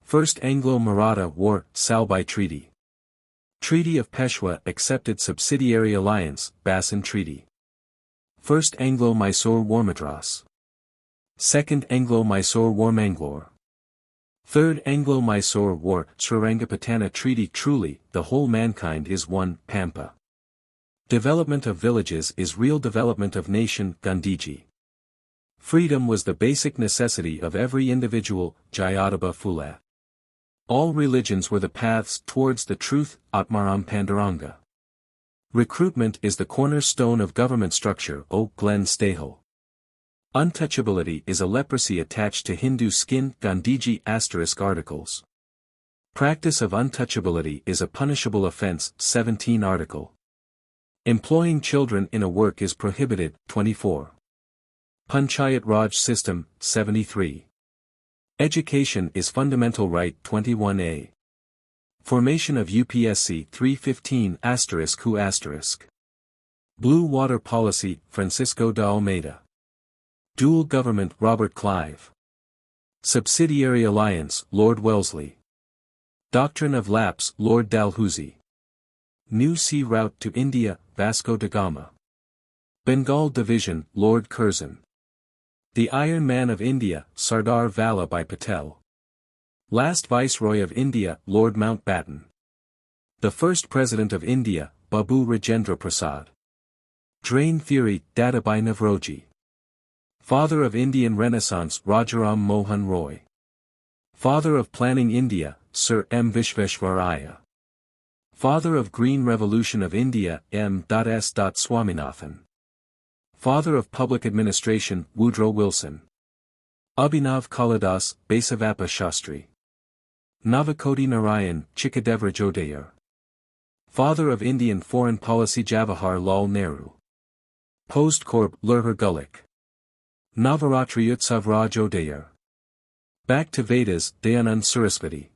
First Anglo-Maratha War, Salbai Treaty. Treaty of Peshwa accepted subsidiary alliance, Bassan Treaty. First Anglo-Mysore War Madras. Second Anglo-Mysore War Mangalore. Third Anglo-Mysore War, Srirangapatana Treaty. Truly, the whole mankind is one, Pampa. Development of villages is real development of nation, Gandhiji. Freedom was the basic necessity of every individual, Jayadaba Phule. All religions were the paths towards the truth, Atmaram Panduranga. Recruitment is the cornerstone of government structure, O. Glenn Stahel. Untouchability is a leprosy attached to Hindu skin, Gandhiji * articles. Practice of untouchability is a punishable offense, 17 article. Employing children in a work is prohibited, 24. Panchayat Raj system, 73. Education is fundamental right, 21a. Formation of UPSC 315 *Q*. Blue Water Policy, Francisco de Almeida. Dual Government, Robert Clive. Subsidiary Alliance, Lord Wellesley. Doctrine of Lapse, Lord Dalhousie. New Sea Route to India, Vasco da Gama. Bengal Division, Lord Curzon. The Iron Man of India, Sardar Vallabhai Patel. Last Viceroy of India, Lord Mountbatten. The first President of India, Babu Rajendra Prasad. Drain Theory, Dadabhai Navroji. Father of Indian Renaissance, Rajaram Mohan Roy. Father of Planning India, Sir M. Vishveshwaraya. Father of Green Revolution of India, M.S. Swaminathan. Father of Public Administration, Woodrow Wilson. Abhinav Kalidas, Basavappa Shastri. Navakoti Narayan, Chikadevra Jodayar. Father of Indian Foreign Policy, Javahar Lal Nehru. Post Corp, Lurher Gulick. Navaratri Utsav Raj Odayar. Back to Vedas, Dayanand Sarasvati.